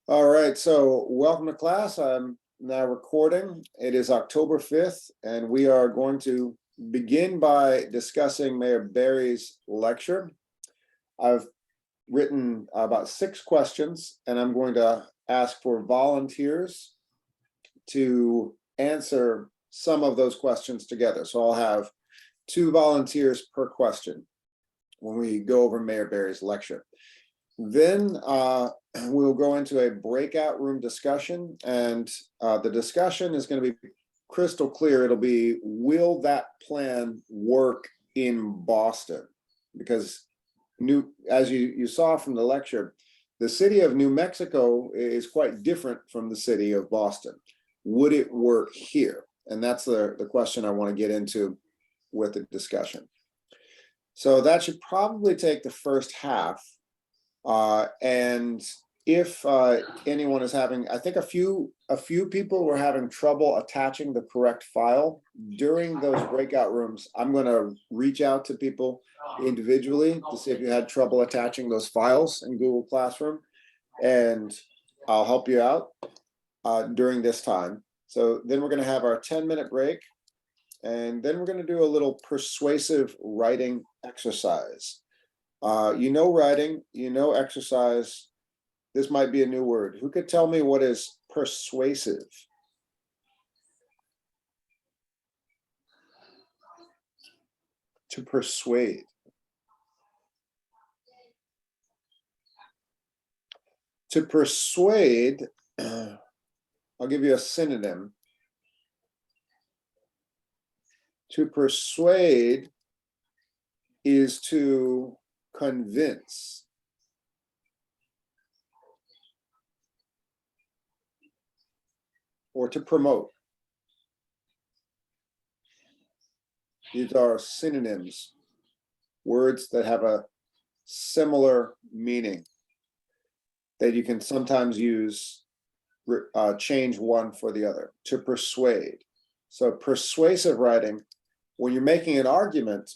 All right, so welcome to class. I'm now recording. It is October 5th, and we are going to begin by discussing Mayor Berry's lecture. I've written about 6 questions, and I'm going to ask for volunteers to answer some of those questions together. So I'll have 2 volunteers per question when we go over Mayor Berry's lecture. Then we'll go into a breakout room discussion, and the discussion is going to be crystal clear. It'll be, will that plan work in Boston? Because as you saw from the lecture, the city of New Mexico is quite different from the city of Boston. Would it work here? And that's the question I want to get into with the discussion. So that should probably take the first half. And if anyone is having, I think a few people were having trouble attaching the correct file during those breakout rooms. I'm going to reach out to people individually to see if you had trouble attaching those files in Google Classroom, and I'll help you out during this time. So then we're going to have our 10-minute break, and then we're going to do a little persuasive writing exercise. You know writing, you know exercise. This might be a new word. Who could tell me what is persuasive? To persuade. To persuade, I'll give you a synonym. To persuade is to convince. Or to promote. These are synonyms, words that have a similar meaning that you can sometimes use, change one for the other. To persuade. So persuasive writing, when you're making an argument,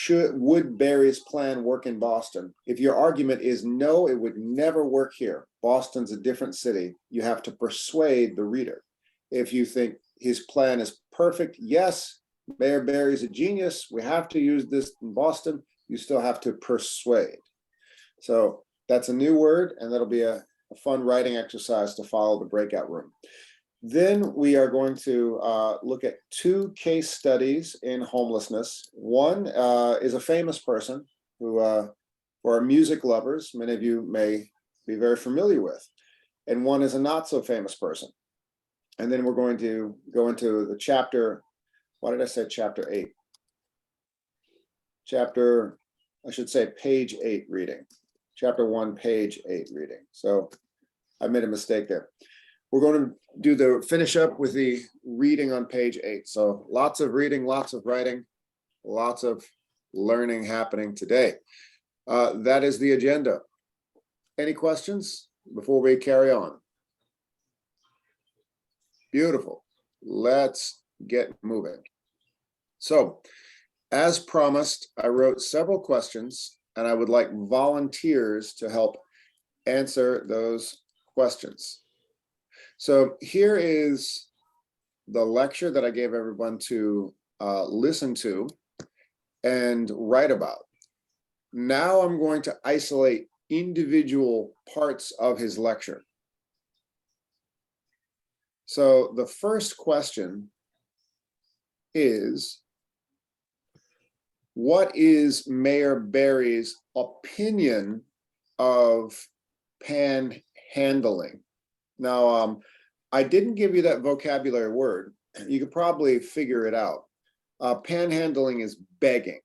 would Berry's plan work in Boston? If your argument is no, it would never work here. Boston's a different city. You have to persuade the reader. If you think his plan is perfect, yes, Mayor Berry's a genius, we have to use this in Boston, you still have to persuade. So that's a new word, and that'll be a fun writing exercise to follow the breakout room. Then we are going to look at 2 case studies in homelessness. One is a famous person who, for our music lovers, many of you may be very familiar with, and one is a not so famous person. And then we're going to go into the chapter, why did I say chapter 8? I should say page 8 reading. Chapter 1, page 8 reading. So I made a mistake there. We're going to finish up with the reading on page 8. So lots of reading, lots of writing, lots of learning happening today. That is the agenda. Any questions before we carry on? Beautiful. Let's get moving. So, as promised, I wrote several questions, and I would like volunteers to help answer those questions. So here is the lecture that I gave everyone to listen to and write about. Now I'm going to isolate individual parts of his lecture. So the first question is, what is Mayor Berry's opinion of panhandling? Now, I didn't give you that vocabulary word. You could probably figure it out. Panhandling is begging.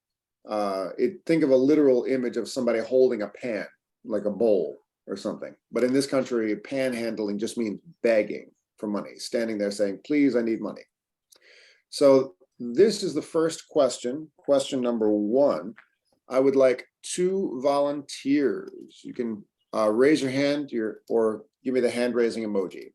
Think of a literal image of somebody holding a pan, like a bowl or something. But in this country, panhandling just means begging for money, standing there saying, please, I need money. So this is the first question, question number 1. I would like 2 volunteers. You can raise your hand or give me the hand raising emoji.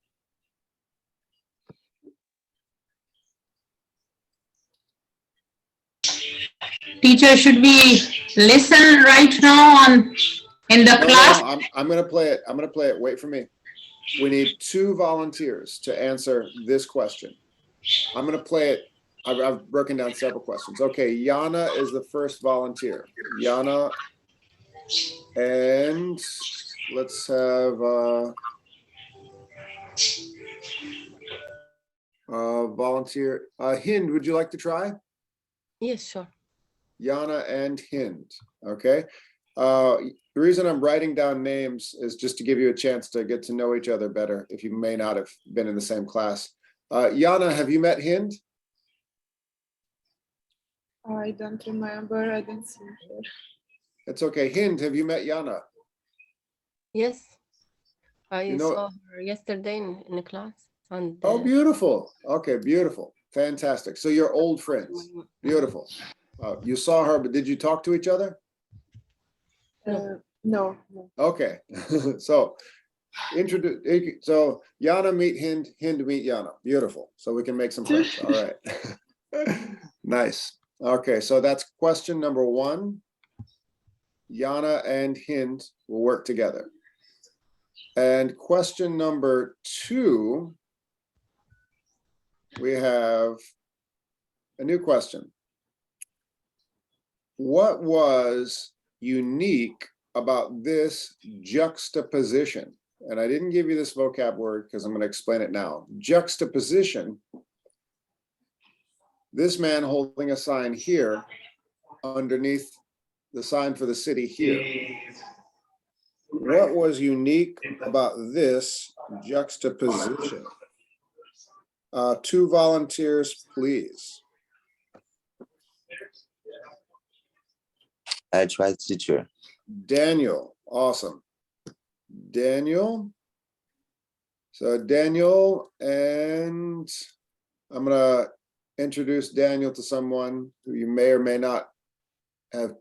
Teacher, should we listen right now in the class? No, I'm going to play it. I'm going to play it. Wait for me. we need 2 volunteers to answer this question. I'm going to play it. I've broken down several questions. Okay, Yana is the first volunteer. Yana, and let's have volunteer. Hind, would you like to try? Yes, sure. Yana and Hind. Okay. The reason I'm writing down names is just to give you a chance to get to know each other better if you may not have been in the same class. Yana, have you met Hind? I don't remember. I didn't see her. It's okay. Hind, have you met Yana? Yes, I You know- saw her yesterday in the class. And Oh, beautiful. Okay, beautiful. Fantastic. So you're old friends. Beautiful. You saw her, but did you talk to each other? No. Okay. So introduce. So Yana meet Hind, Hind meet Yana. Beautiful. So we can make some friends. All right. Nice. Okay, so that's question number 1. Yana and Hind will work together. And question number 2, we have a new question. What was unique about this juxtaposition? And I didn't give you this vocab word because I'm going to explain it now. Juxtaposition. This man holding a sign here underneath the sign for the city here. What was unique about this juxtaposition? 2 volunteers, please. I tried teacher. Daniel, awesome. Daniel. So Daniel, and I'm gonna introduce Daniel to someone who you may or may not have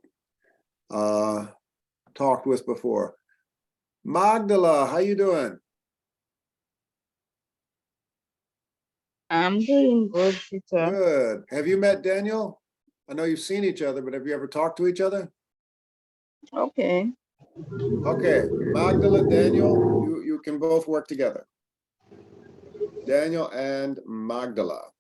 talked with before. Magdala, how you doing? I'm doing good, teacher. Good. Have you met Daniel? I know you've seen each other, but have you ever talked to each other? Okay. Okay, Magdala, Daniel, you can both work together. Daniel and Magdala.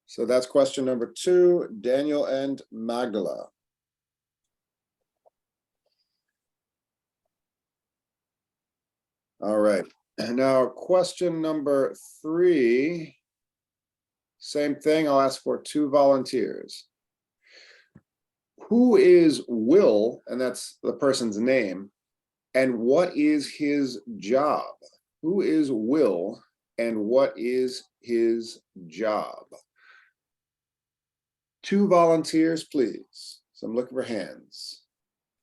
So that's question number 2, Daniel and Magdala. All right, and now question number 3. Same thing, I'll ask for 2 volunteers. Who is Will, and that's the person's name, and what is his job? Who is Will, and what is his job? 2 volunteers, please. So I'm looking for hands.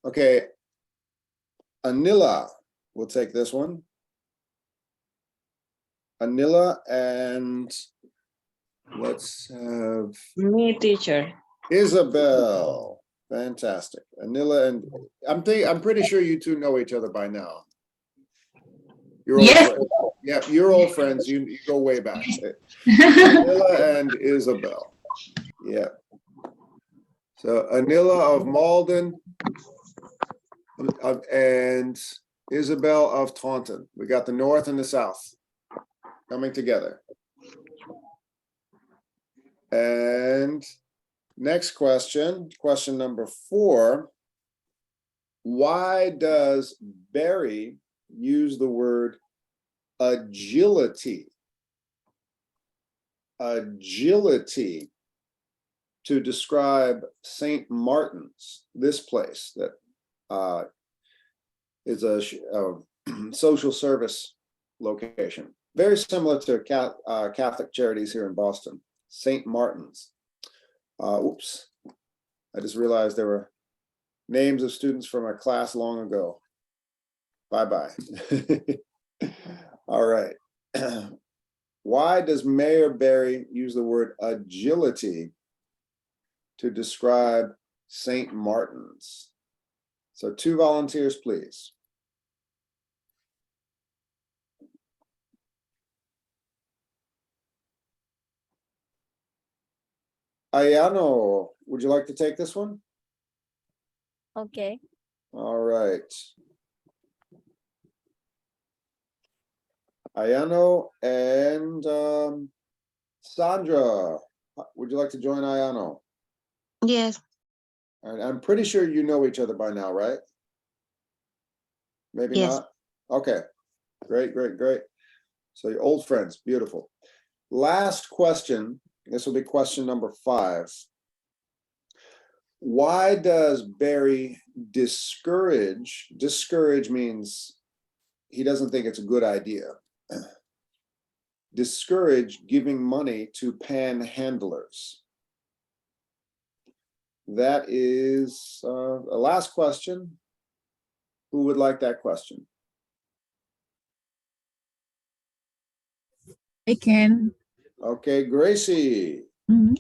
Okay, Anila will take this one. Anila, and let's have Me, teacher. Isabel. Fantastic. Anila, and I'm pretty sure you 2 know each other by now. You're old Yes. friends. Yeah, you're old friends. You go way back. Anila and Isabel. Yeah. So Anila of Malden and Isabel of Taunton. We got the north and the south coming together. And next question, question number 4. Why does Barry use the word agility? Agility to describe St. Martin's, this place that is a social service location, very similar to Catholic Charities here in Boston. St. Martin's. Oops, I just realized there were names of students from a class long ago. Bye-bye. All right. Why does Mayor Barry use the word agility to describe St. Martin's? So 2 volunteers, please. Ayano, would you like to take this one? Okay. All right. Ayano and Sandra, would you like to join Ayano? Yes, And I'm pretty sure you know each other by now, right? Maybe Yes. not? Okay, great, great, great. So you're old friends, beautiful. Last question, this will be question number 5. Why does Barry discourage means he doesn't think it's a good idea. Discourage giving money to panhandlers? That is a last question. Who would like that question? I can. Okay, Gracie. Mhm.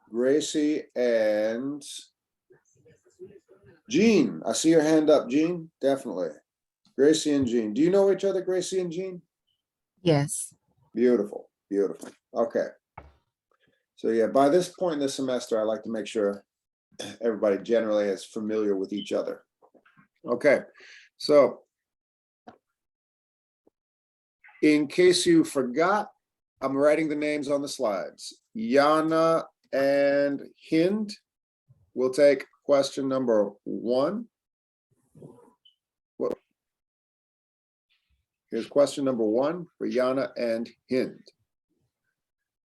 Gracie and Jean. I see your hand up, Jean. Definitely. Gracie and Jean. Do you know each other, Gracie and Jean? Yes. Beautiful, beautiful. Okay. So yeah, by this point in the semester, I like to make sure everybody generally is familiar with each other. Okay, so in case you forgot, I'm writing the names on the slides. Yana and Hind will take question number 1. Well, here's question number 1 for Yana and Hind.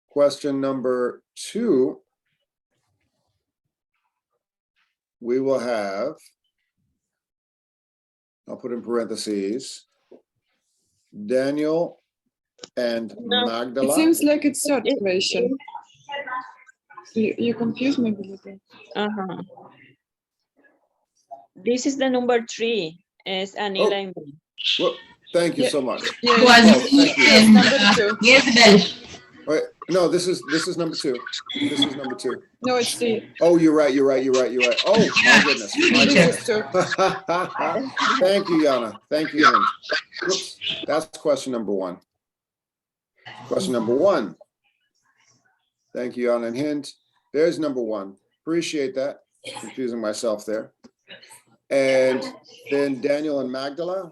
Question number 2, we will have, I'll put in parentheses, Daniel and Magdala. It seems like it's third question. You confuse me a little. Uh-huh. This is the number 3. Is Anila and me. Well, thank you Yeah. so much. Yeah, Oh, thank you. yes, number 2. Yes, Wait, no, this is number 2. This is number 2. No, it's 3. Oh, you're right. Oh, my goodness. My This is goodness. 2. Thank you, Yana. Thank you, Hind. Whoops, that's question number 1. Question number 1. Thank you, Yana and Hind. There's number 1. Appreciate that. Confusing myself there. And then Daniel and Magdala.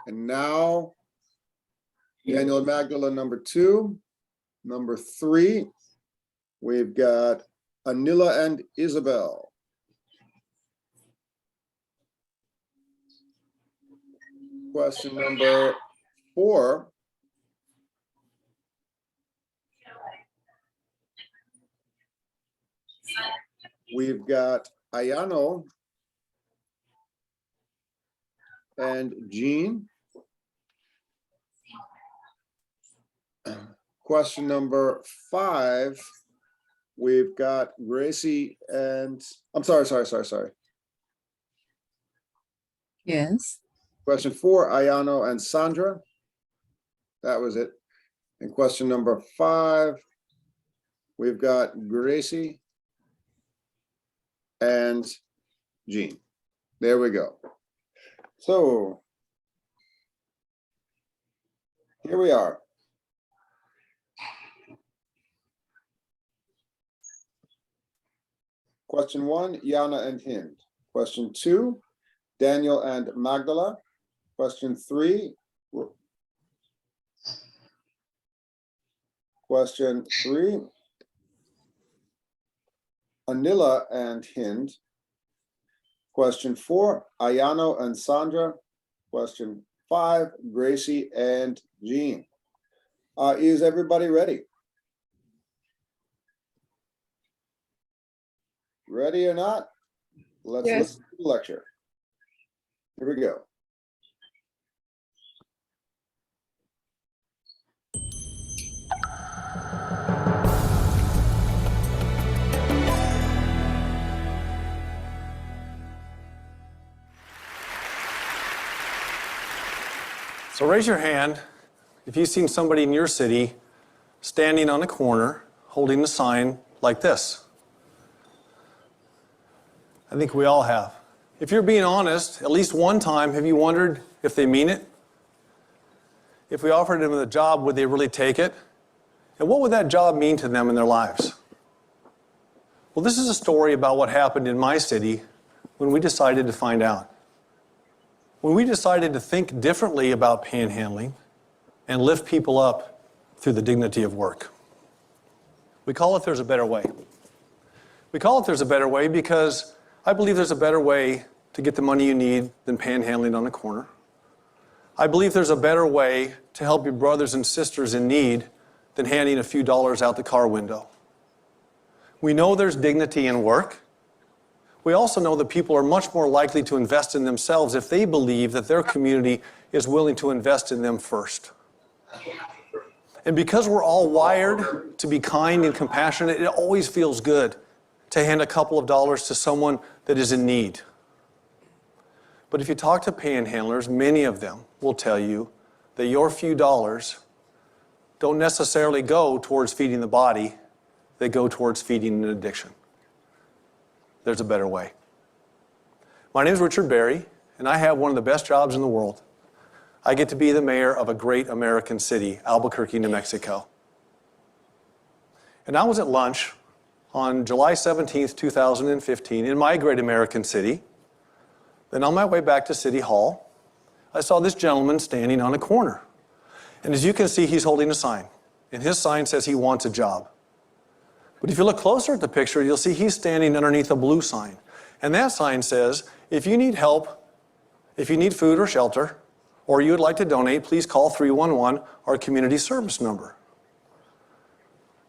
And now Daniel and Magdala, number 2. Number 3, we've got Anila and Isabel. Question number 4. We've got Ayano and Jean. Question number 5, we've got Gracie and, I'm sorry. Yes. Question 4, Ayano and Sandra. That was it. And question number 5, we've got Gracie and Jean. There we go. So here we are. Question 1, Yana and Hind. Question 2, Daniel and Magdala. Question 3, Anila and Hind. Question 4, Ayano and Sandra. Question 5, Gracie and Jean. Is everybody ready? Ready or not? Let's Yes. listen to the lecture. Here we go. So raise your hand if you've seen somebody in your city standing on a corner holding a sign like this. I think we all have. If you're being honest, at least one time have you wondered if they mean it? If we offered them a job, would they really take it? And what would that job mean to them in their lives? Well, this is a story about what happened in my city when we decided to find out. When we decided to think differently about panhandling and lift people up through the dignity of work. We call it There's a Better Way. We call it There's a Better Way because I believe there's a better way to get the money you need than panhandling on a corner. I believe there's a better way to help your brothers and sisters in need than handing a few dollars out the car window. We know there's dignity in work. We also know that people are much more likely to invest in themselves if they believe that their community is willing to invest in them first. And because we're all wired to be kind and compassionate, it always feels good to hand a couple of dollars to someone that is in need. But if you talk to panhandlers, many of them will tell you that your few dollars don't necessarily go towards feeding the body, they go towards feeding an addiction. There's a better way. My name is Richard Berry, and I have one of the best jobs in the world. I get to be the mayor of a great American city, Albuquerque, New Mexico. And I was at lunch on July 17th, 2015, in my great American city. Then on my way back to City Hall, I saw this gentleman standing on a corner. And as you can see, he's holding a sign. And his sign says he wants a job. But if you look closer at the picture, you'll see he's standing underneath a blue sign. And that sign says, if you need help, if you need food or shelter, or you would like to donate, please call 311, our community service number.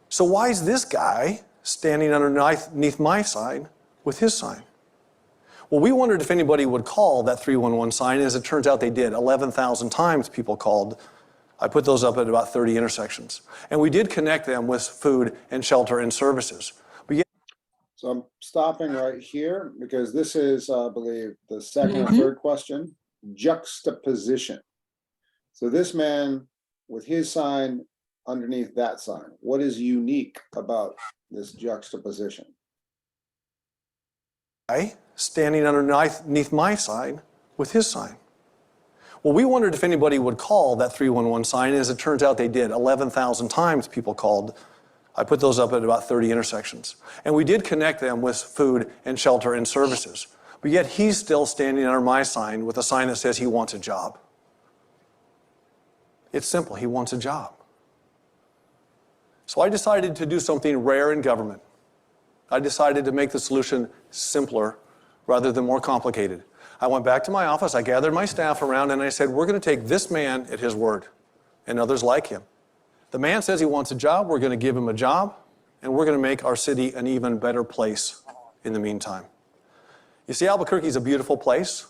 So why is this guy standing underneath my sign with his sign? Well, we wondered if anybody would call that 311 sign, as it turns out they did. 11,000 times people called. I put those up at about 30 intersections. And we did connect them with food and shelter and services. So I'm stopping right here because this is, I believe, the second or third question. Juxtaposition. So this man with his sign underneath that sign, what is unique about this juxtaposition? Standing underneath my sign with his sign. Well, we wondered if anybody would call that 311 sign, as it turns out they did. 11,000 times people called. I put those up at about 30 intersections. And we did connect them with food and shelter and services. But yet he's still standing under my sign with a sign that says he wants a job. It's simple, he wants a job. So I decided to do something rare in government. I decided to make the solution simpler rather than more complicated. I went back to my office, I gathered my staff around, and I said, we're going to take this man at his word and others like him. The man says he wants a job, we're going to give him a job, and we're going to make our city an even better place in the meantime. You see, Albuquerque is a beautiful place.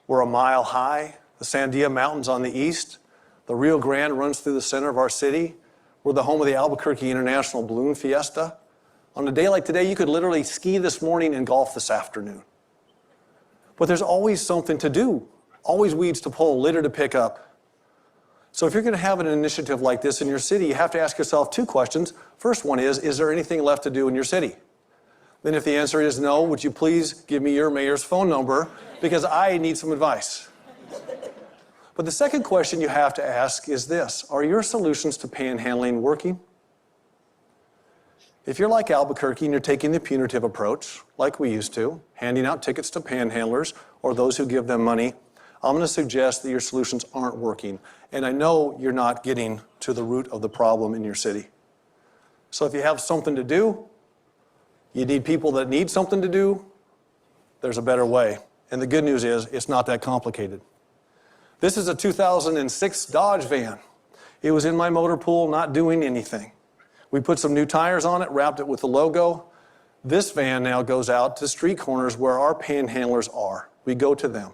We're a mile high, the Sandia Mountains on the east, the Rio Grande runs through the center of our city. We're the home of the Albuquerque International Balloon Fiesta. On a day like today, you could literally ski this morning and golf this afternoon. But there's always something to do, always weeds to pull, litter to pick up. So if you're going to have an initiative like this in your city, you have to ask yourself two questions. First one is there anything left to do in your city? Then if the answer is no, would you please give me your mayor's phone number, because I need some advice. But the second question you have to ask is this: are your solutions to panhandling working? If you're like Albuquerque and you're taking the punitive approach, like we used to, handing out tickets to panhandlers or those who give them money, I'm going to suggest that your solutions aren't working. And I know you're not getting to the root of the problem in your city. So if you have something to do, you need people that need something to do, there's a better way. And the good news is, it's not that complicated. This is a 2006 Dodge van. It was in my motor pool, not doing anything. We put some new tires on it, wrapped it with the logo. This van now goes out to street corners where our panhandlers are. We go to them.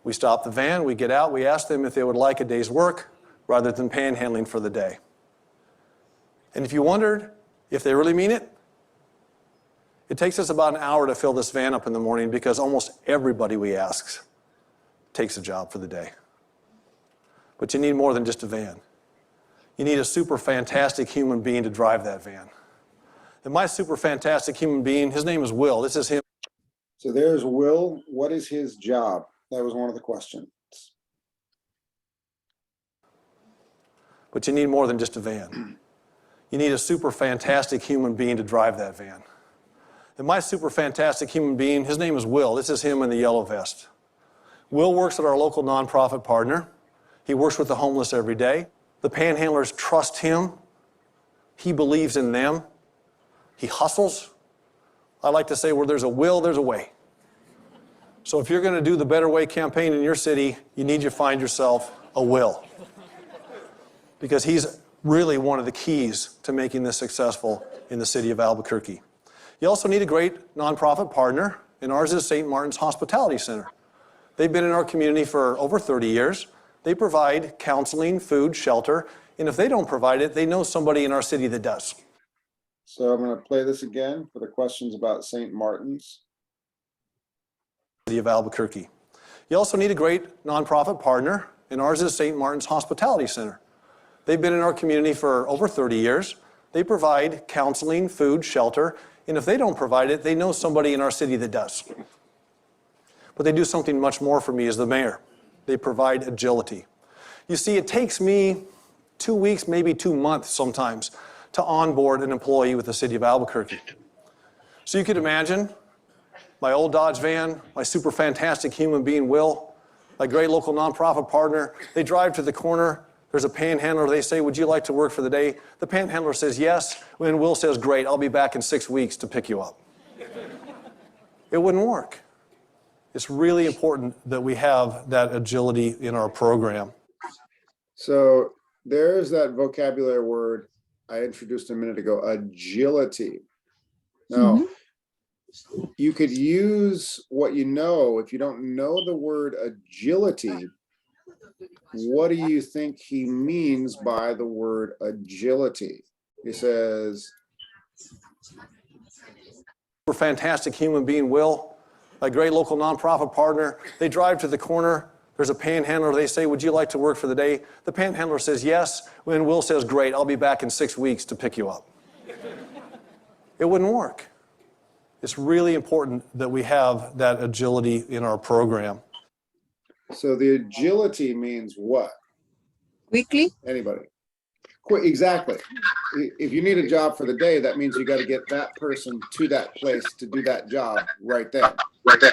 We stop the van, we get out, we ask them if they would like a day's work rather than panhandling for the day. And if you wondered if they really mean it, it takes us about an hour to fill this van up in the morning because almost everybody we ask takes a job for the day. But you need more than just a van. You need a super fantastic human being to drive that van. And my super fantastic human being, his name is Will. This is him. So there's Will. What is his job? That was one of the questions. But you need more than just a van. You need a super fantastic human being to drive that van. And my super fantastic human being, his name is Will. This is him in the yellow vest. Will works at our local nonprofit partner. He works with the homeless every day. The panhandlers trust him. He believes in them. He hustles. I like to say where there's a will, there's a way. So if you're going to do the Better Way campaign in your city, you need to find yourself a Will. Because he's really one of the keys to making this successful in the city of Albuquerque. You also need a great nonprofit partner, and ours is St. Martin's Hospitality Center. They've been in our community for over 30 years. They provide counseling, food, shelter, and if they don't provide it, they know somebody in our city that does. So I'm going to play this again for the questions about St. Martin's. City of Albuquerque. You also need a great nonprofit partner, and ours is St. Martin's Hospitality Center. They've been in our community for over 30 years. They provide counseling, food, shelter, and if they don't provide it, they know somebody in our city that does. But they do something much more for me as the mayor. They provide agility. You see, it takes me 2 weeks, maybe 2 months sometimes, to onboard an employee with the city of Albuquerque. So you could imagine my old Dodge van, my super fantastic human being, Will, my great local nonprofit partner. They drive to the corner. There's a panhandler. They say, would you like to work for the day? The panhandler says yes. And Will says, great, I'll be back in 6 weeks to pick you up. It wouldn't work. It's really important that we have that agility in our program. So there's that vocabulary word I introduced a minute ago, agility. Now, you could use what you know. If you don't know the word agility, what do you think he means by the word agility? He says, We're fantastic human being, Will, a great local nonprofit partner. They drive to the corner. There's a panhandler. They say, would you like to work for the day? The panhandler says yes. And Will says, great, I'll be back in 6 weeks to pick you up. It wouldn't work. It's really important that we have that agility in our program. so the agility means what? Quickly? Anybody? Quick, exactly. If you need a job for the day, that means you got to get that person to that place to do that job right then. Right then.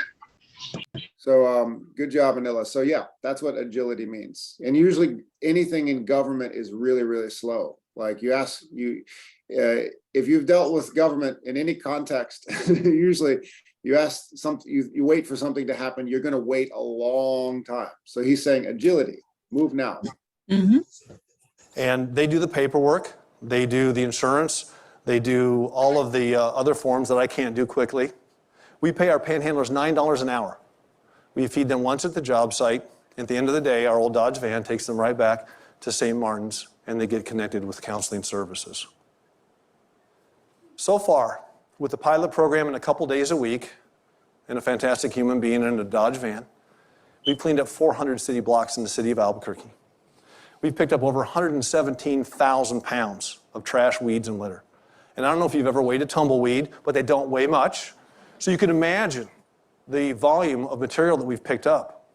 So good job, Anila. So yeah, that's what agility means. And usually anything in government is really, really slow. Like you ask, if you've dealt with government in any context, usually you ask something, you wait for something to happen, you're going to wait a long time. So he's saying agility, move now. Mm-hmm. And they do the paperwork, they do the insurance, they do all of the other forms that I can't do quickly. We pay our panhandlers $9 an hour. We feed them once at the job site. At the end of the day, our old Dodge van takes them right back to St. Martin's, and they get connected with counseling services. So far, with the pilot program in a couple days a week, and a fantastic human being in a Dodge van, we've cleaned up 400 city blocks in the city of Albuquerque. We've picked up over 117,000 pounds of trash, weeds, and litter. And I don't know if you've ever weighed a tumbleweed, but they don't weigh much. So you can imagine the volume of material that we've picked up.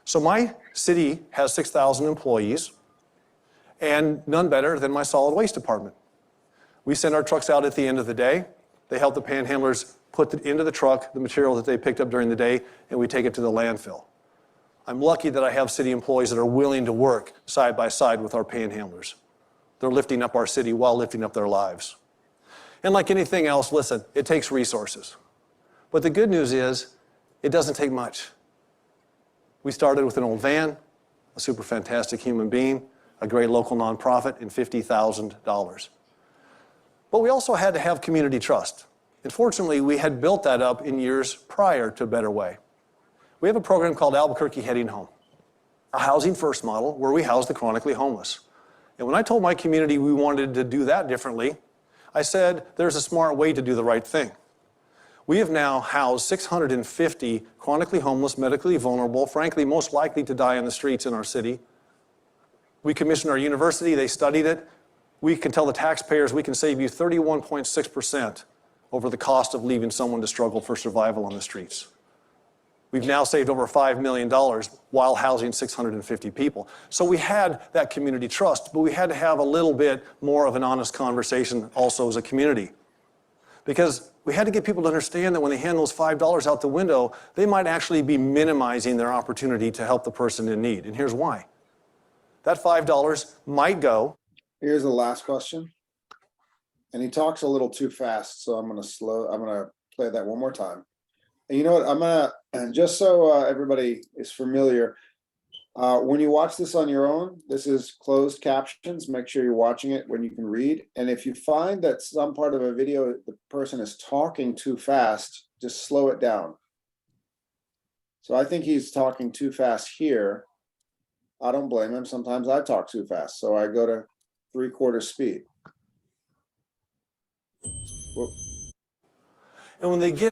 So my city has 6,000 employees, and none better than my solid waste department. We send our trucks out at the end of the day. They help the panhandlers put into the truck the material that they picked up during the day, and we take it to the landfill. I'm lucky that I have city employees that are willing to work side by side with our panhandlers. They're lifting up our city while lifting up their lives. And like anything else, listen, it takes resources. But the good news is, it doesn't take much. We started with an old van, a super fantastic human being, a great local nonprofit, and $50,000. But we also had to have community trust. And fortunately, we had built that up in years prior to Better Way. We have a program called Albuquerque Heading Home, a housing first model where we house the chronically homeless. And when I told my community we wanted to do that differently, I said there's a smart way to do the right thing. We have now housed 650 chronically homeless, medically vulnerable, frankly, most likely to die on the streets in our city. We commissioned our university, they studied it. We can tell the taxpayers we can save you 31.6% over the cost of leaving someone to struggle for survival on the streets. We've now saved over $5 million while housing 650 people. So we had that community trust, but we had to have a little bit more of an honest conversation also as a community. Because we had to get people to understand that when they hand those $5 out the window, they might actually be minimizing their opportunity to help the person in need. And here's why. That $5 might go. Here's the last question. And he talks a little too fast, so I'm gonna play that one more time. And you know what, and just so everybody is familiar, when you watch this on your own, this is closed captions. Make sure you're watching it when you can read. And if you find that some part of a video, the person is talking too fast, just slow it down. So I think he's talking too fast here. I don't blame him. Sometimes I talk too fast, so I go to 3/4 speed. Whoop. And when they get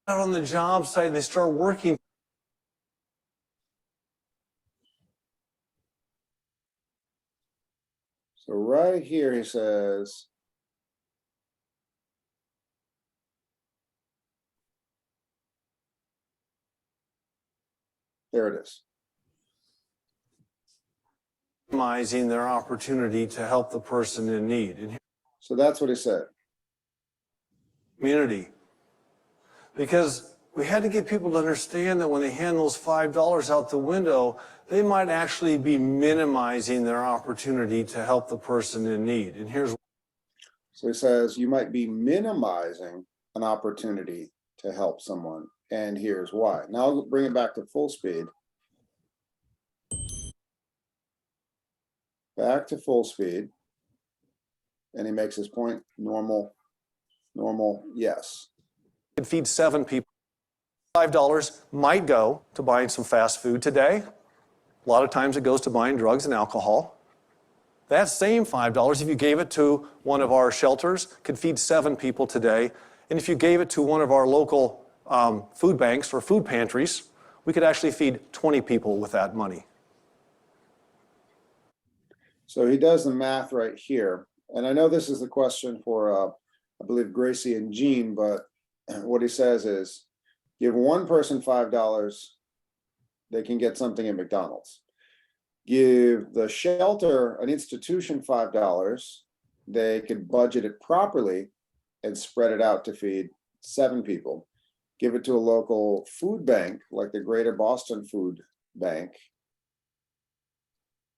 out on the job site and they start working, So right here, he says, there it is. minimizing their opportunity to help the person in need. And So that's what he said. community. Because we had to get people to understand that when they hand those $5 out the window, they might actually be minimizing their opportunity to help the person in need. And here's So he says, you might be minimizing an opportunity to help someone, and here's why. Now I'll bring it back to full speed. Back to full speed. And he makes his point, normal, yes. could feed 7 people. $5 might go to buying some fast food today. A lot of times it goes to buying drugs and alcohol. That same $5, if you gave it to one of our shelters, could feed 7 people today. And if you gave it to one of our local food banks or food pantries, we could actually feed 20 people with that money. So he does the math right here. And I know this is the question for, I believe, Gracie and Jean, but what he says is, give one person $5, they can get something at McDonald's. Give the shelter, an institution, $5, they could budget it properly and spread it out to feed 7 people. Give it to a local food bank, like the Greater Boston Food Bank,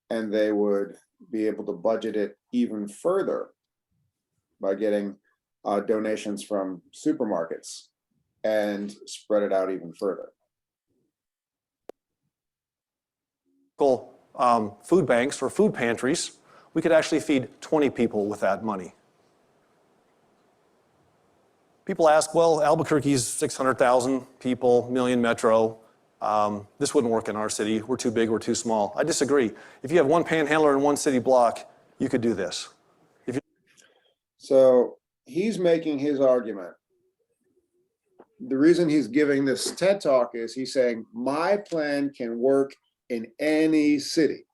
and they would be able to budget it even further by getting donations from supermarkets and spread it out even further. Local food banks or food pantries, we could actually feed 20 people with that money. People ask, well, Albuquerque's 600,000 people, million metro. This wouldn't work in our city. We're too big, we're too small. I disagree. If you have one panhandler in one city block, you could do this. So he's making his argument. The reason he's giving this TED Talk is he's saying, my plan can work in any city.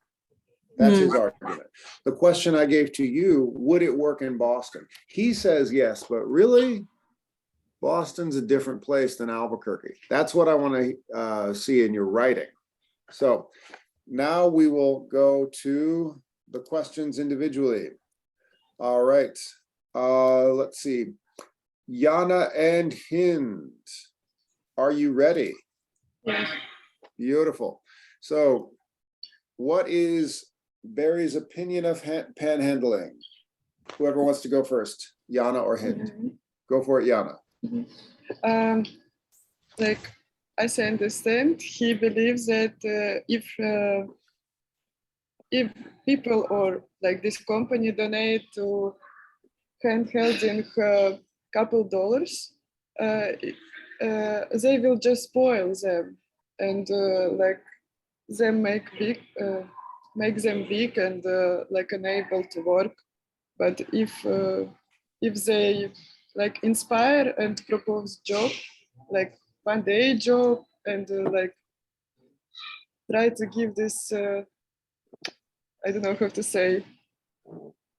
That's his argument. The question I gave to you, would it work in Boston? He says yes, but really, Boston's a different place than Albuquerque. That's what I want to see in your writing. So now we will go to the questions individually. All right. Let's see. Yana and Hind, are you ready? Yes. Beautiful. So what is Barry's opinion of panhandling? Whoever wants to go first, Yana or Hind. Go for it, Yana. Like, as I understand, he believes that if people or like this company donate to handholding a couple dollars, they will just spoil them and like them make them weak and like unable to work. But if they like inspire and propose job, like 1-day job, and like try to give this, I don't know how to say,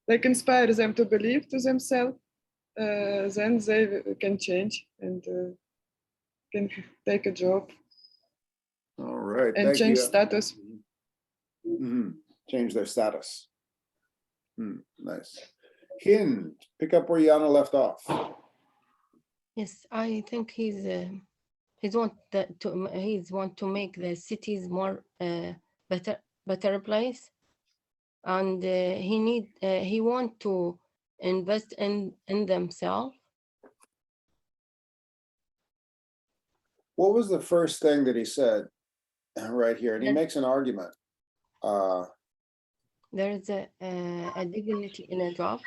like inspire them to believe to themselves, then they can change and can take a job All right. and Thank change you. status. Change their status. Nice. Hind, pick up where Yana left off. Yes, I think he's want to make the cities more better place, and he want to invest in themselves. What was the first thing that he said right here? And he Yes. makes an argument. There is a dignity in a job.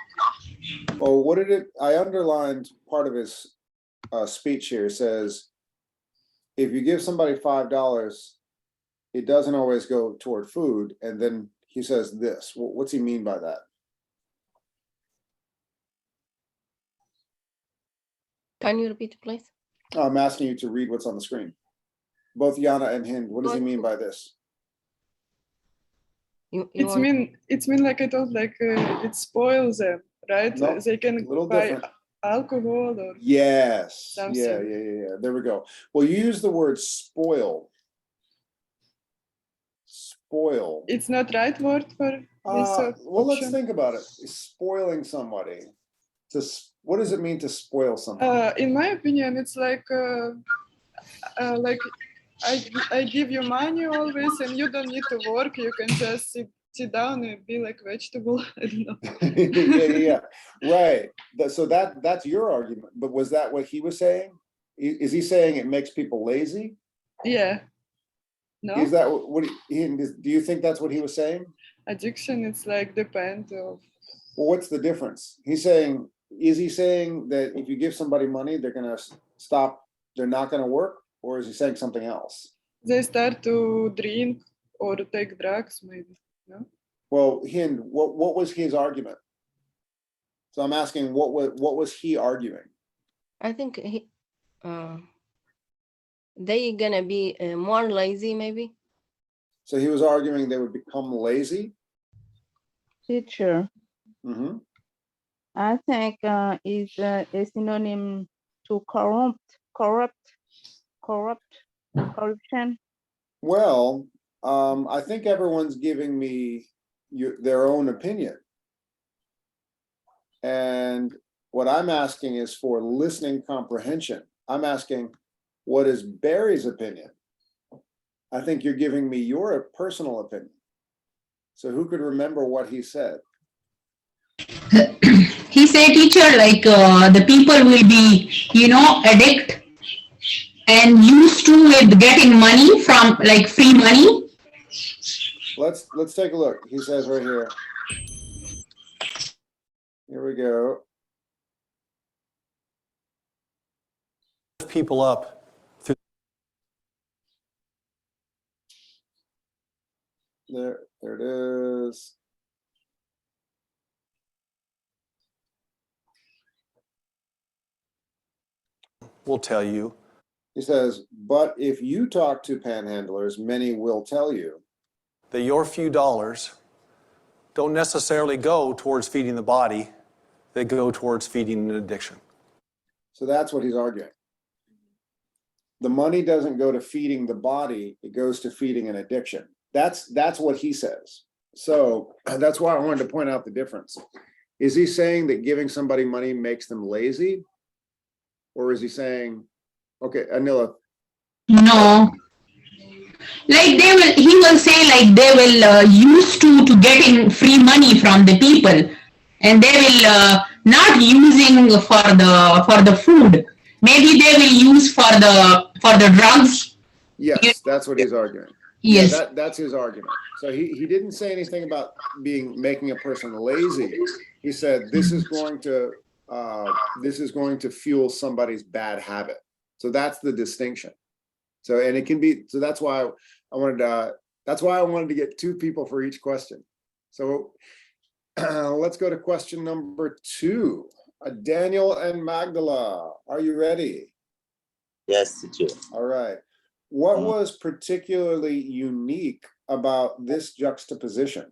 Oh, what did it? I underlined part of his speech here. It says, if you give somebody $5, it doesn't always go toward food. And then he says this. What's he mean by that? Can you repeat, please? I'm asking you to read what's on the screen. Both Yana and Hind. What does he mean by this? It's mean like I thought, like it spoils them, right? No, They can a little buy different. alcohol or Yes. Something. Yeah. There we go. Well, you use the word spoil. Spoil. it's not right word for this. Well, let's option. think about it. Spoiling somebody. What does it mean to spoil somebody? In my opinion, it's like I give you money always, and you don't need to work. You can just sit down and be like vegetable. I don't know. yeah. Right. So that's your argument. But was that what he was saying? Is he saying it makes people lazy? Yeah. No. Is that what do you think that's what he was saying? Addiction, it's like depend of. Well, what's the difference? Is he saying that if you give somebody money, they're gonna stop, they're not gonna work? Or is he saying something else? They start to drink or take drugs, maybe. No. Well, Hind, what was his argument? So I'm asking, what was he arguing? I think they gonna be more lazy, maybe. So he was arguing they would become lazy. Teacher, Mm-hmm. I think is a synonym to corruption. Well, I think everyone's giving me their own opinion. And what I'm asking is for listening comprehension. I'm asking, what is Barry's opinion? I think you're giving me your personal opinion. So who could remember what he said? He said, teacher, like the people will be, addict and used to with getting money from like free money. Let's take a look. He says right here. Here we go. People up through There it is. will tell you. He says, but if you talk to panhandlers, many will tell you That your few dollars don't necessarily go towards feeding the body, they go towards feeding an addiction. So that's what he's arguing. The money doesn't go to feeding the body, it goes to feeding an addiction. That's what he says. So that's why I wanted to point out the difference. Is he saying that giving somebody money makes them lazy? Or is he saying, okay, Anila, No. Like he will say like they will used to getting free money from the people, and they will not using for the food. Maybe they will use for the drugs. yes, that's what he's arguing. Yes. Yeah, that's his argument. So he didn't say anything about making a person lazy. He said this is going to fuel somebody's bad habit. So that's the distinction. So and it can be, so that's why I wanted to get two people for each question. So let's go to question number 2. Daniel and Magdala, are you ready? Yes, teacher. All right. What was particularly unique about this juxtaposition?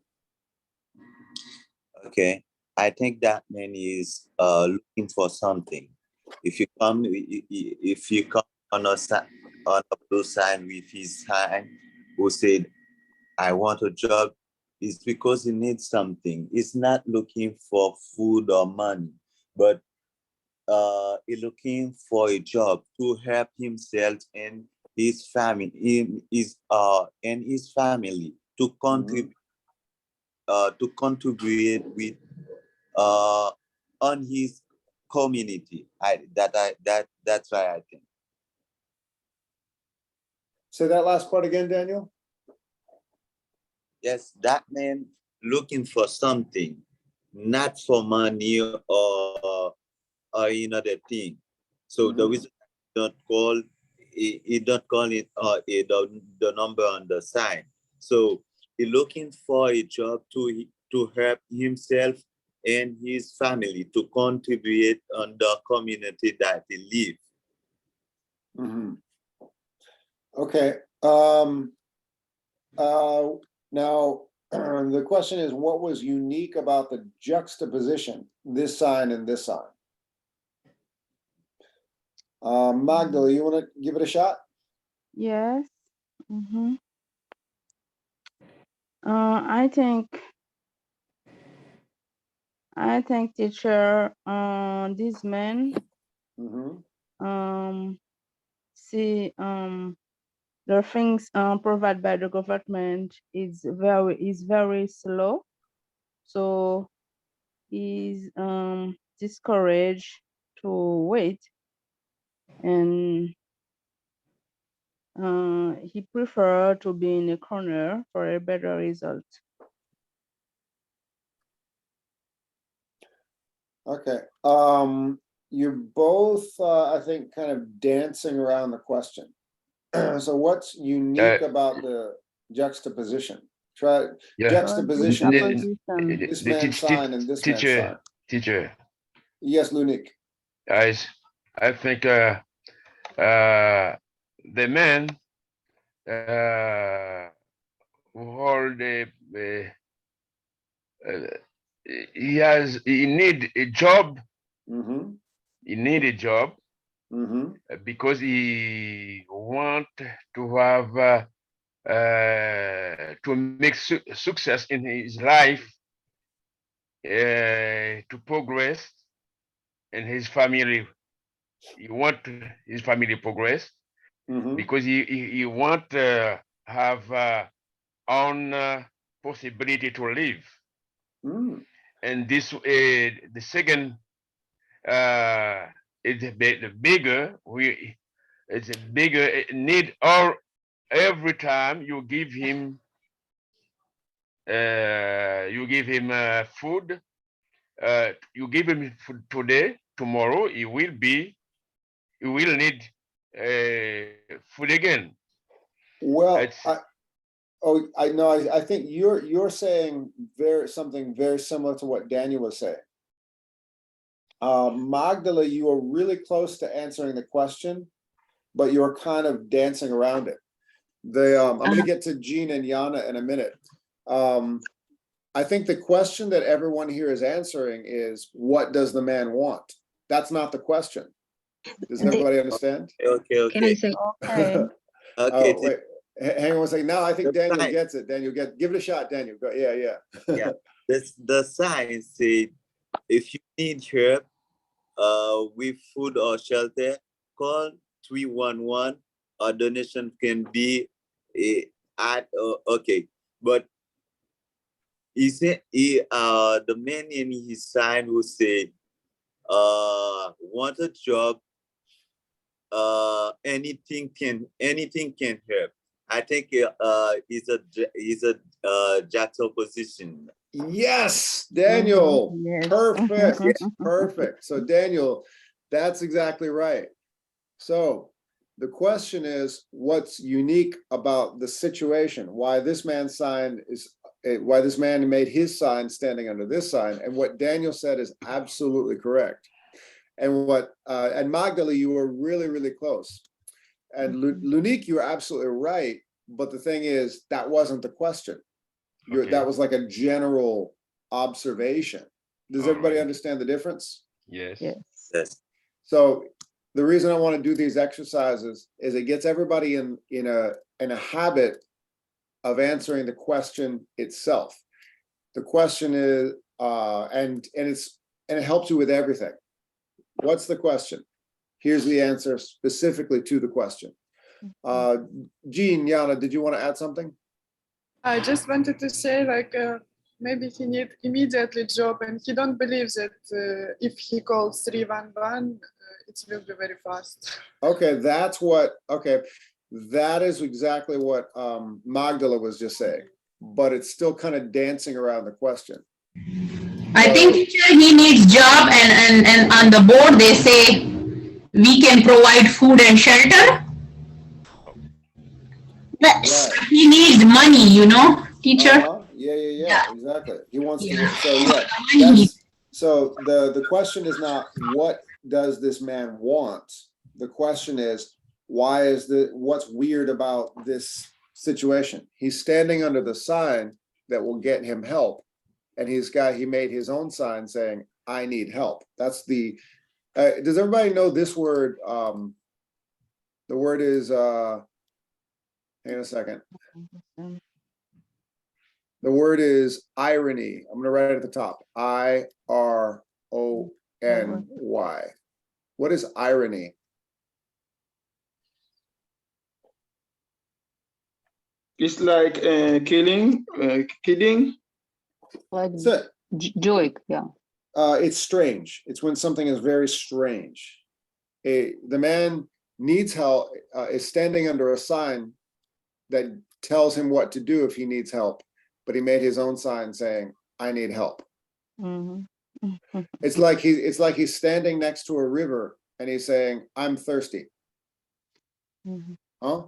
Okay, I think that man is looking for something. If you come on a blue sign with his hand, who said, "I want a job," It's because he needs something. He's not looking for food or money, but he's looking for a job to help himself and his family, and his family to contribute with on his community. That's why I think. Say that last part again, Daniel. Yes, that man looking for something, not for money or another thing. So the reason I don't call he don't call it the number on the sign. So he looking for a job to help himself and his family to contribute on the community that he live. Okay. Now, the question is, what was unique about the juxtaposition, this sign and this sign? Magdala, you want to give it a shot? Yes. I think teacher, this man, see, the things provided by the government is very slow, so he's discouraged to wait, and he prefer to be in a corner for a better result. Okay. You're both, I think, kind of dancing around the question. So what's unique about the juxtaposition? Try juxtaposition means this man's sign and this man's sign. Teacher, Yes, Lunik. I think the man hold he need a job. He need a job because he want to have to make success in his life, to progress in his family. He want his family progress because he want to have own possibility to live. And this the second it's the bigger it's a bigger need, or every time you give him food, you give him food today, tomorrow he will need food again. Well, I know. I think you're saying something very similar to what Daniel was saying. Magdala, you are really close to answering the question, but you're kind of dancing around it. I'm going to get to Jean and Yana in a minute. I think the question that everyone here is answering is, what does the man want? That's not the question. Does everybody understand? Okay. Can I say? Okay. Okay. Wait, hang on one second. Now I think Daniel gets it. Daniel, give it a shot, Daniel. Go. Yeah. Yeah. The sign said, if you need help with food or shelter, call 311. A donation can be okay. But he said the man in his sign who said want a job, anything can help. I think is a juxtaposition. Yes, Daniel. Yes. Perfect. So Daniel, that's exactly right. So the question is, what's unique about the situation? Why this man made his sign standing under this sign? And what Daniel said is absolutely correct. And and Magdala, you were really, really close. And Lunik, you were absolutely right. But the thing is, that wasn't the question. That was like a general observation. Does everybody understand the difference? Yes. So the reason I want to do these exercises is it gets everybody in a habit of answering the question itself. the question is, and it helps you with everything. What's the question? Here's the answer specifically to the question. Jean, Yana, did you want to add something? I just wanted to say, like, maybe he need immediately job, and he don't believe that if he calls 311, it will be very fast. Okay, that is exactly what Magdala was just saying, but it's still kind of dancing around the question. I think teacher, he needs job, and on the board they say we can provide food and shelter. But Right. he needs money, teacher. Yeah, exactly. He wants Yeah. to, so the question is not what does this man want? The question is, what's weird about this situation? He's standing under the sign that will get him help. And he made his own sign saying, I need help. That's does everybody know this word? The word is, hang on a second. The word is irony. I'm going to write it at the top. IRONY. What is irony? It's like kidding. Like That's it. joke, yeah. It's strange. It's when something is very strange. The man needs help, is standing under a sign that tells him what to do if he needs help, but he made his own sign saying, I need help. Mm-hmm. It's like he's standing next to a river and he's saying, I'm thirsty. Mm-hmm. Huh?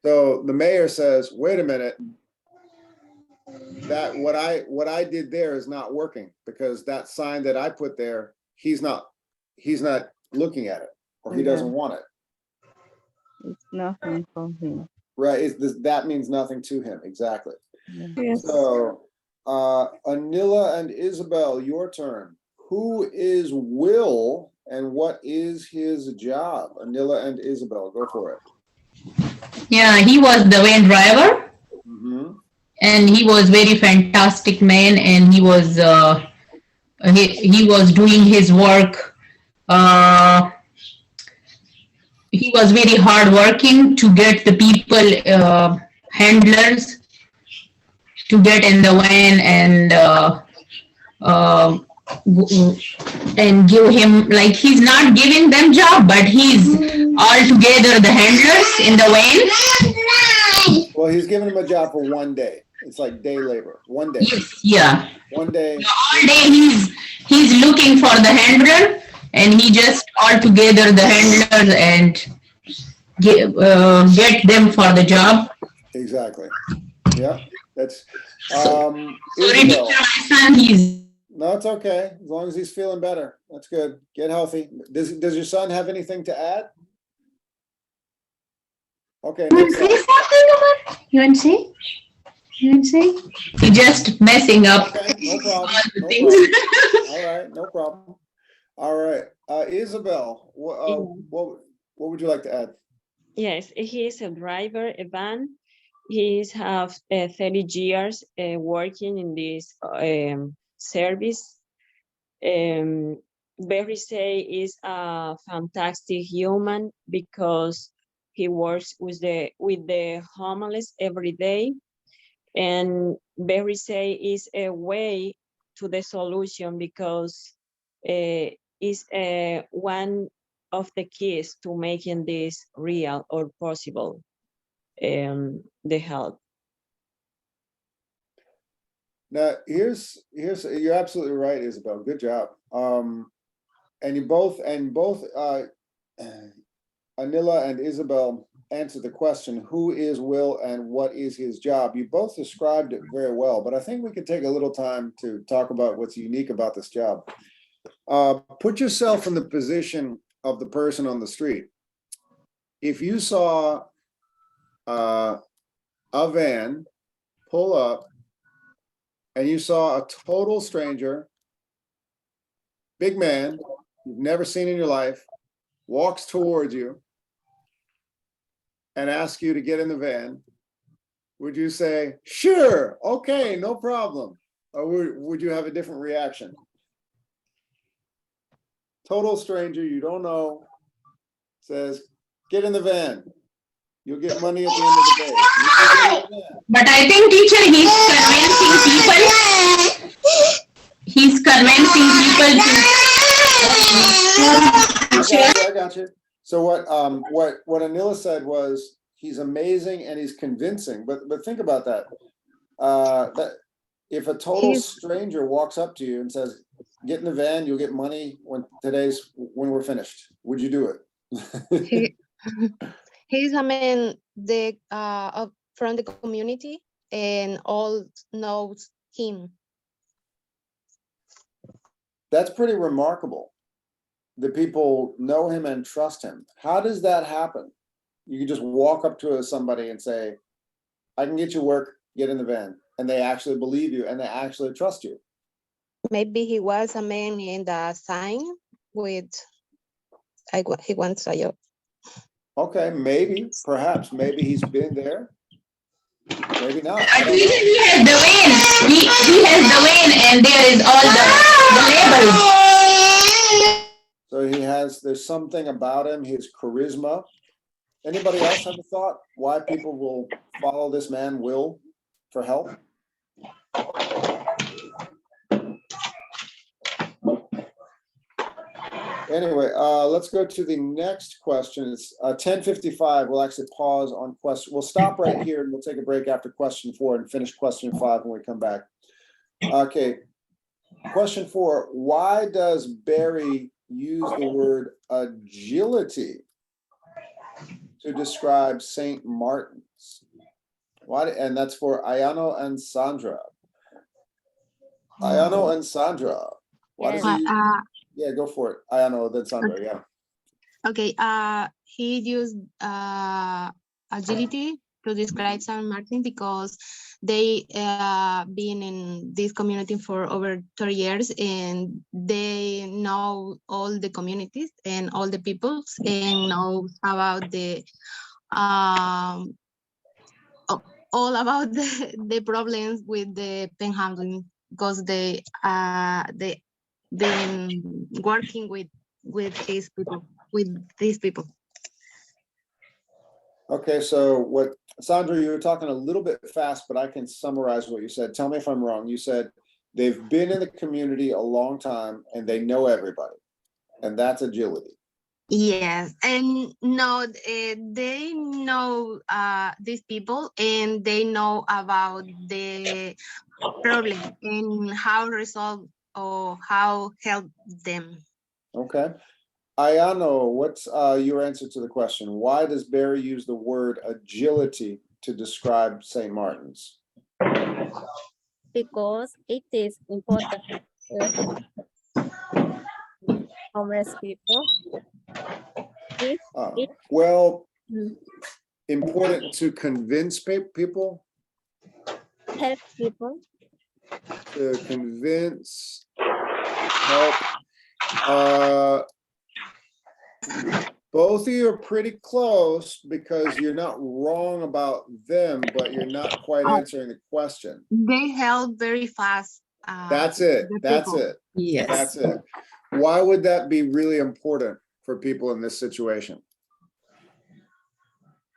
So the mayor says, wait a minute, that what I did there is not working, because that sign that I put there, he's not looking at it, or he doesn't want it. It's nothing from him. Right. That means nothing to him. Exactly. Yes. So Anila and Isabel, your turn. Who is Will and what is his job? Anila and Isabel, go for it. Yeah, he was the van driver. Mm-hmm. And he was very fantastic man, and he was doing his work. He was very hardworking to get the people, handlers, to get in the van and give him, like, he's not giving them job, but he's all together the handlers in the van. Well, he's giving him a job for one day. It's like day labor. One day. Yeah. One day. All day he's looking for the handler, and he just all together the handlers and get them for the job. Exactly. Yeah. That's Sorry, Isabel. teacher, my son, No, it's okay. As long as he's feeling better. That's good. Get healthy. Does your son have anything to add? Okay. You want to say something about it? You want to say? You want to say? You're just messing up. Okay, no problem. all the things. All right, no problem. All right, Isabel, what would you like to add? Yes, he is a driver, a van. He have 30 years working in this service. Barry say is a fantastic human because he works with the homeless every day, and Barry say is a way to the solution because is one of the keys to making this real or possible. The help. Now, here's you're absolutely right, Isabel. Good job. And both Anila and Isabel answered the question, who is Will and what is his job? You both described it very well, but I think we could take a little time to talk about what's unique about this job. Put yourself in the position of the person on the street. If you saw a van pull up and you saw a total stranger, big man you've never seen in your life, walks towards you and asks you to get in the van, Would you say, sure, okay, no problem? Or would you have a different reaction? Total stranger you don't know says, get in the van. You'll get money at the end of the day. You get in the van. But I think, teacher, he's convincing people. He's convincing people to. I got you. So what Anila said was he's amazing and he's convincing. But think about that. That if a total stranger walks up to you and says, "Get in the van, you'll get money when we're finished," would you do it? He's a man from the community and all knows him. That's pretty remarkable. The people know him and trust him. How does that happen? You can just walk up to somebody and say, I can get you work, get in the van. And they actually believe you and they actually trust you. Maybe he was a man in the sign with, he wants a job. Okay, maybe, perhaps, maybe he's been there. Maybe not. He has the van. He has the van and there is all the labels. So there's something about him, his charisma. Anybody else have a thought why people will follow this man, Will, for help? Anyway, let's go to the next question. It's 10:55. We'll actually pause on question. We'll stop right here and we'll take a break after question 4 and finish question 5 when we come back. Okay. Question 4. Why does Barry use the word agility to describe St. Martin's? Why? And that's for Ayano and Sandra. Ayano and Sandra. Why does he? Yeah, go for it. Ayano, then Sandra. Yeah. Okay. He used agility to describe San Martin because they been in this community for over 30 years and they know all the communities and all the peoples and know about the all about the problems with the panhandling because they been working with these people. Okay, so what, Sandra, you were talking a little bit fast, but I can summarize what you said. Tell me if I'm wrong. You said they've been in the community a long time and they know everybody, and that's agility. Yes, and no, they know these people and they know about the problem and how resolve or how help them. Okay. Ayano, what's your answer to the question? Why does Barry use the word agility to describe St. Martin's? Because it is important homeless people. Well, important to convince people? Help people. To convince, help. Both of you are pretty close because you're not wrong about them, but you're not quite answering the question. They help very fast. That's it. That's it. Yes. That's it. Why would that be really important for people in this situation?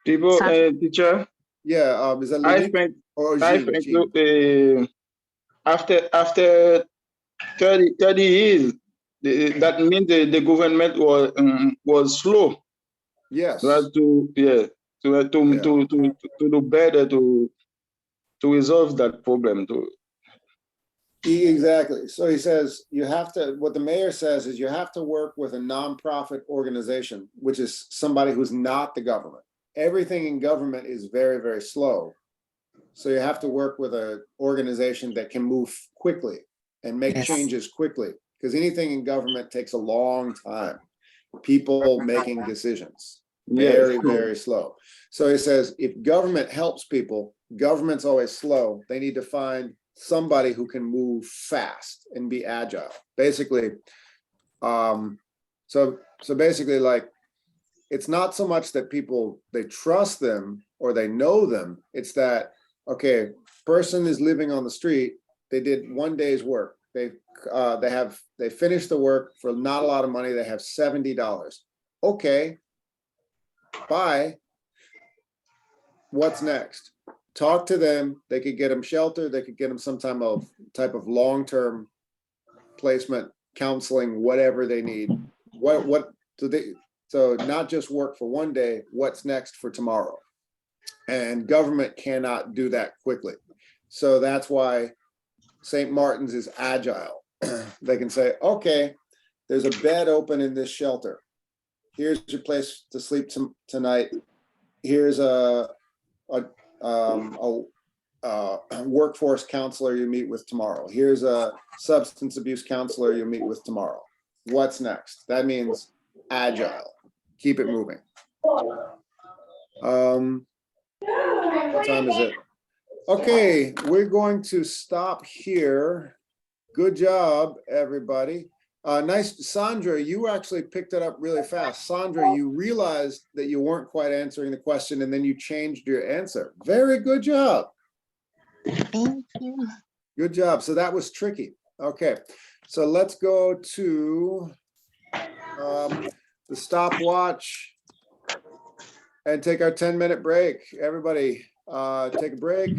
People, teacher. Yeah. Is that I think after 30 years, that means the government was slow. Yes. To do better to resolve that problem. Exactly. So he says you have to, what the mayor says is you have to work with a nonprofit organization, which is somebody who's not the government. Everything in government is very, very slow. So you have to work with an organization that can move quickly and make changes quickly, because anything in government takes a long time. People making decisions, very, very slow. So he says, if government helps people, government's always slow. They need to find somebody who can move fast and be agile. Basically, so basically, like, it's not so much that people, they trust them or they know them, it's that okay, person is living on the street, they did 1 day's work. They finished the work for not a lot of money, they have $70. Okay, bye. What's next? Talk to them, they could get them shelter, they could get them some type of long-term placement, counseling, whatever they need. So not just work for 1 day, what's next for tomorrow? And government cannot do that quickly. So that's why St. Martin's is agile. They can say, okay, there's a bed open in this shelter. Here's your place to sleep tonight. Here's a workforce counselor you meet with tomorrow. Here's a substance abuse counselor you meet with tomorrow. What's next? That means agile. Keep it moving. What time is it? Okay, we're going to stop here. Good job, everybody. Nice, Sandra, you actually picked it up really fast. Sandra, you realized that you weren't quite answering the question and then you changed your answer. Very good job. Thank you. Good job. So that was tricky. Okay, so let's go to the stopwatch and take our 10-minute break. Everybody, take a break.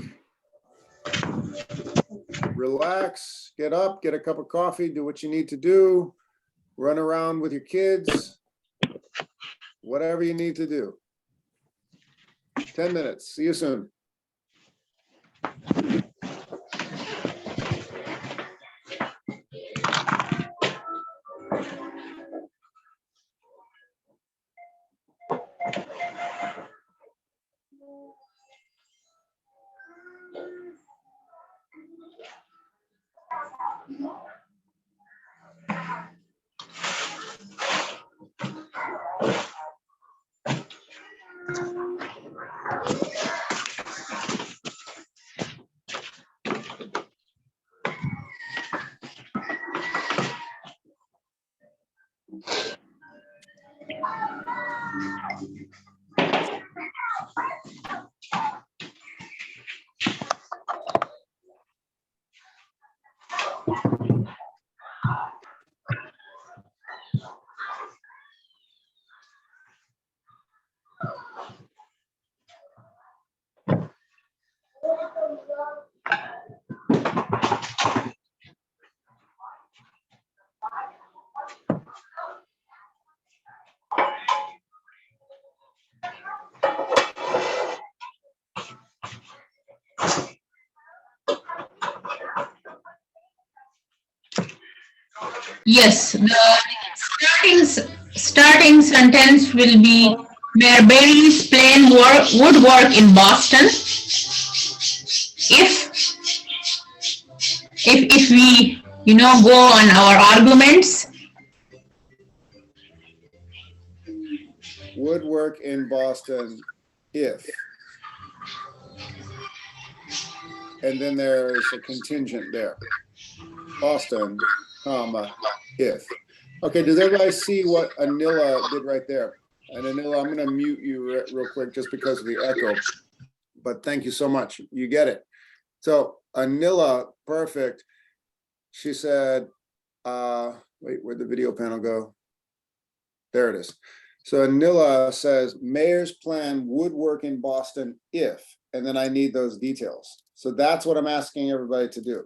Relax, get up, get a cup of coffee, do what you need to do, run around with your kids, whatever you need to do. 10 minutes. See you soon. Yes, the starting sentence will be Mayor Berry's plan would work in Boston if we go on our arguments. Would work in Boston if. And then there's a contingent there. Boston, comma, if. Okay, does everybody see what Anila did right there? And Anila, I'm going to mute you real quick just because of the echo. But thank you so much. You get it. So Anila, perfect. She said, wait, where'd the video panel go? There it is. So Anila says, mayor's plan would work in Boston if, and then I need those details. So that's what I'm asking everybody to do.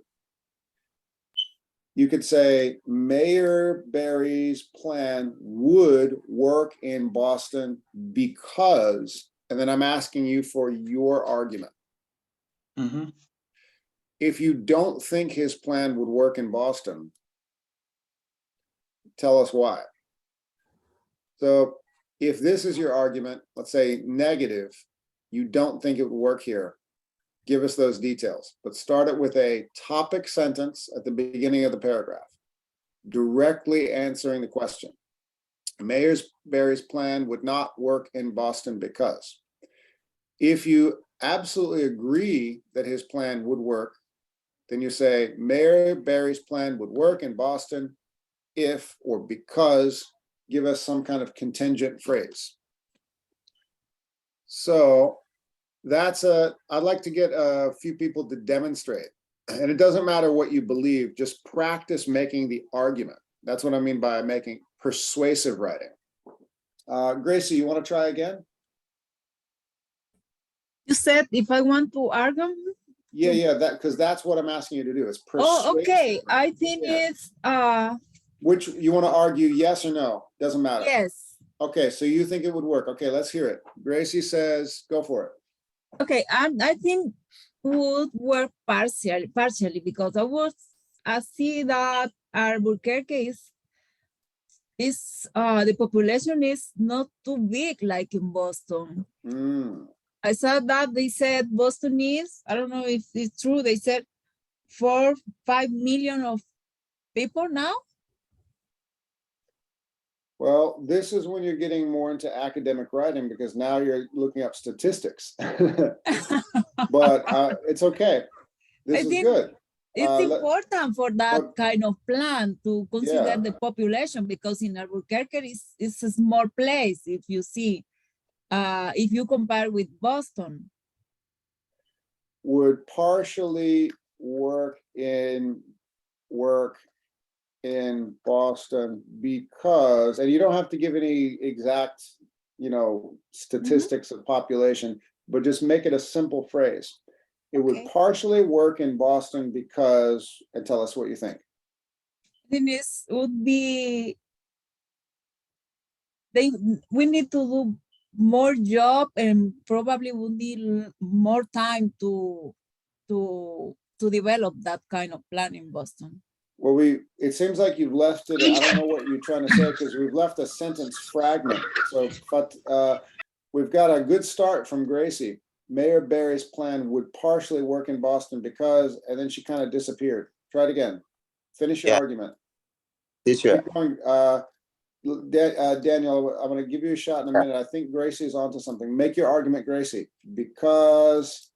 You could say Mayor Berry's plan would work in Boston because, and then I'm asking you for your argument. Mm-hmm. If you don't think his plan would work in Boston, tell us why. So if this is your argument, let's say negative, you don't think it would work here, give us those details, but start it with a topic sentence at the beginning of the paragraph, directly answering the question. Mayor Berry's plan would not work in Boston because. If you absolutely agree that his plan would work, then you say Mayor Berry's plan would work in Boston if or because, give us some kind of contingent phrase. So I'd like to get a few people to demonstrate. And it doesn't matter what you believe, just practice making the argument. That's what I mean by making persuasive writing. Gracie, you want to try again? You said if I want to argue? Yeah, because that's what I'm asking you to do. Is Oh, okay. persuasive. I think it's Which you want to argue yes or no? Doesn't matter. yes. Okay, so you think it would work. Okay, let's hear it. Gracie says, go for it. Okay, I think would work partially because I see that Albuquerque is the population is not too big like in Boston. I saw that they said Boston is, I don't know if it's true, they said 4-5 million of people now. Well, this is when you're getting more into academic writing because now you're looking up statistics. But it's okay. This is good. It's important for that kind of plan to consider the population because in Albuquerque it's a small place if you see, if you compare with Boston. Would partially work in Boston because, and you don't have to give any exact, statistics of population, but just make it a simple phrase. It would partially work in Boston because, and tell us what you think. Then it would be, we need to do more job and probably would need more time to develop that kind of plan in Boston. Well, it seems like you've left it. I don't know what you're trying to say because we've left a sentence fragment. So, but we've got a good start from Gracie. Mayor Barry's plan would partially work in Boston because, and then she kind of disappeared. Try it again. Finish your argument. Teacher. Keep going. Daniel, I'm going to give you a shot in a minute. I think Gracie is onto something. Make your argument, Gracie. Because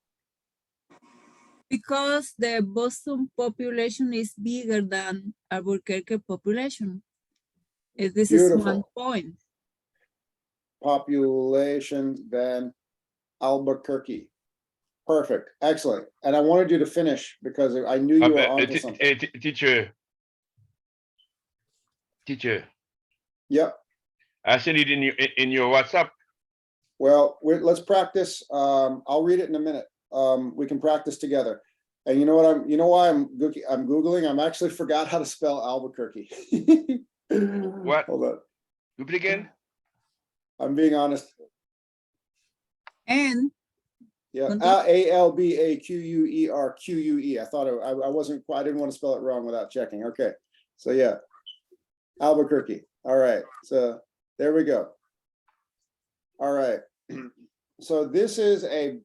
the Boston population is bigger than Albuquerque population. This is one point. Population than Albuquerque. Perfect. Excellent. And I wanted you to finish because I knew you were onto something. Teacher. Yep. I sent it in your WhatsApp. Well, let's practice. I'll read it in a minute. We can practice together. And you know what? You know why I'm Googling? I'm actually forgot how to spell Albuquerque. What? Hold on. Do it again. I'm being honest. And yeah, Albuquerque. I thought I didn't want to spell it wrong without checking. Okay, so yeah, Albuquerque. All right, so there we go. All right, so this is a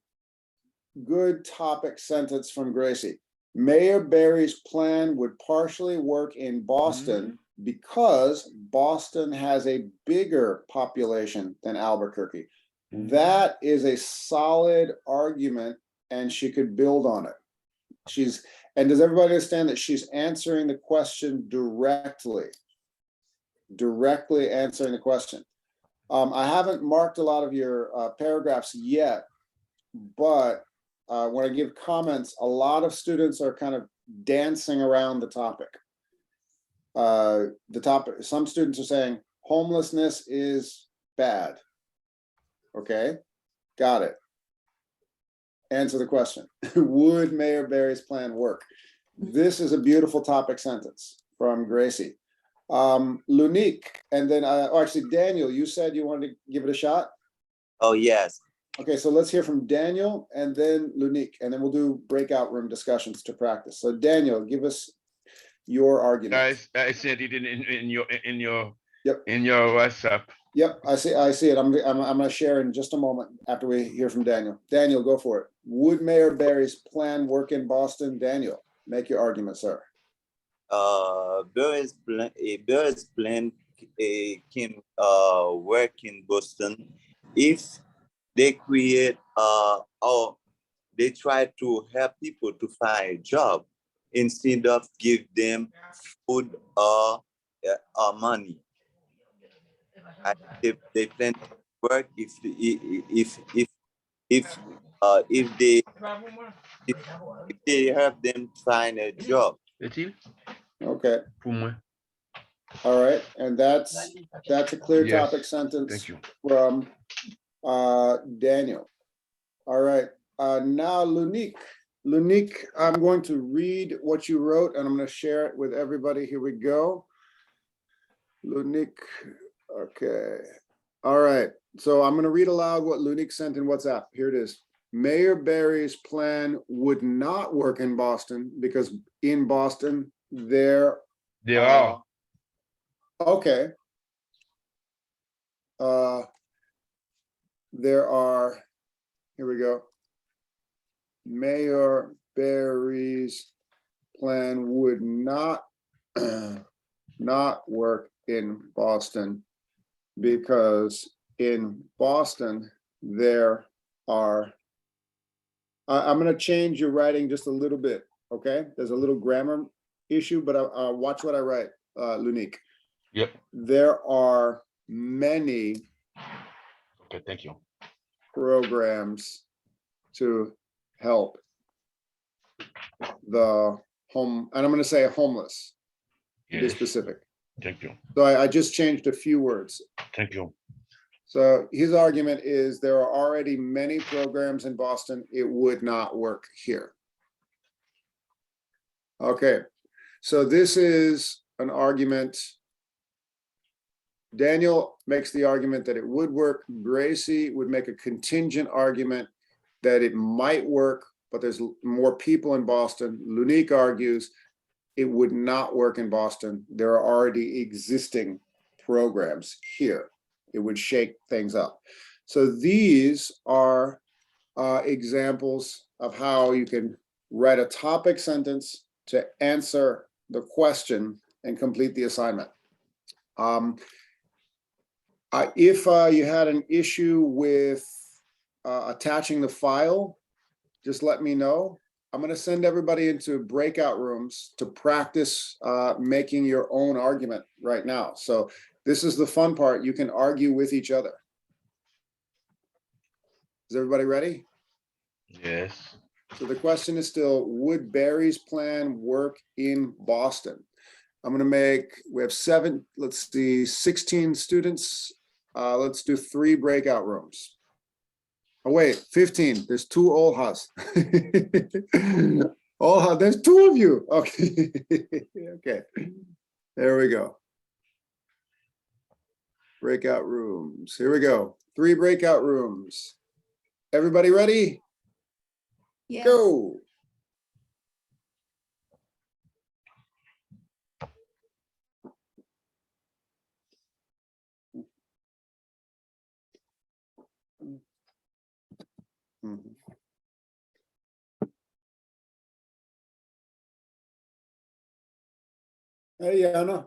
good topic sentence from Gracie. Mayor Barry's plan would partially work in Boston because Boston has a bigger population than Albuquerque. That is a solid argument and she could build on it. And does everybody understand that she's answering the question directly answering the question? I haven't marked a lot of your paragraphs yet, but when I give comments, a lot of students are kind of dancing around the topic. Some students are saying homelessness is bad. Okay, got it. Answer the question. Would Mayor Barry's plan work? This is a beautiful topic sentence from Gracie. Lunique, and then actually Daniel, you said you wanted to give it a shot? Oh, yes. Okay, so let's hear from Daniel and then Lunique, and then we'll do breakout room discussions to practice. So Daniel, give us your argument. Guys, I sent it in your WhatsApp. Yep, I see it. I'm gonna share in just a moment after we hear from Daniel. Daniel, go for it. Would Mayor Barry's plan work in Boston? Daniel, make your argument, sir. Barry's plan can work in Boston if they create or they try to help people to find a job instead of give them food or money. They plan to work if if they help them find a job. Okay. All right, and that's a clear Yes, topic sentence thank you. from Daniel. All right, now Lunique. Lunique, I'm going to read what you wrote and I'm going to share it with everybody. Here we go. Lunique, okay. All right, so I'm going to read aloud what Lunique sent in WhatsApp. Here it is. Mayor Barry's plan would not work in Boston because in Boston there are. Okay. There are, here we go. Mayor Barry's plan would not not work in Boston because in Boston there are, I'm going to change your writing just a little bit, okay? There's a little grammar issue, but watch what I write, Lunique. Yep. There are many Thank you. programs to help the home, and I'm going to say homeless, to be Yes. specific. Thank you. So I just changed a few words. Thank you. So his argument is there are already many programs in Boston. It would not work here. Okay, so this is an argument. Daniel makes the argument that it would work. Gracie would make a contingent argument that it might work, but there's more people in Boston. Lunique argues it would not work in Boston. There are already existing programs here. It would shake things up. So these are examples of how you can write a topic sentence to answer the question and complete the assignment. If you had an issue with attaching the file, just let me know. I'm going to send everybody into breakout rooms to practice making your own argument right now. So this is the fun part. You can argue with each other. Is everybody ready? Yes. So the question is still, would Barry's plan work in Boston? I'm going to make, we have 16 students. Let's do 3 breakout rooms. Oh, wait, 15. There's 2 Olhas. Olha, there's 2 of you. Okay. Okay. There we go. Breakout rooms. Here we go. 3 breakout rooms. Everybody ready? Yes. Go. Hey, Yana.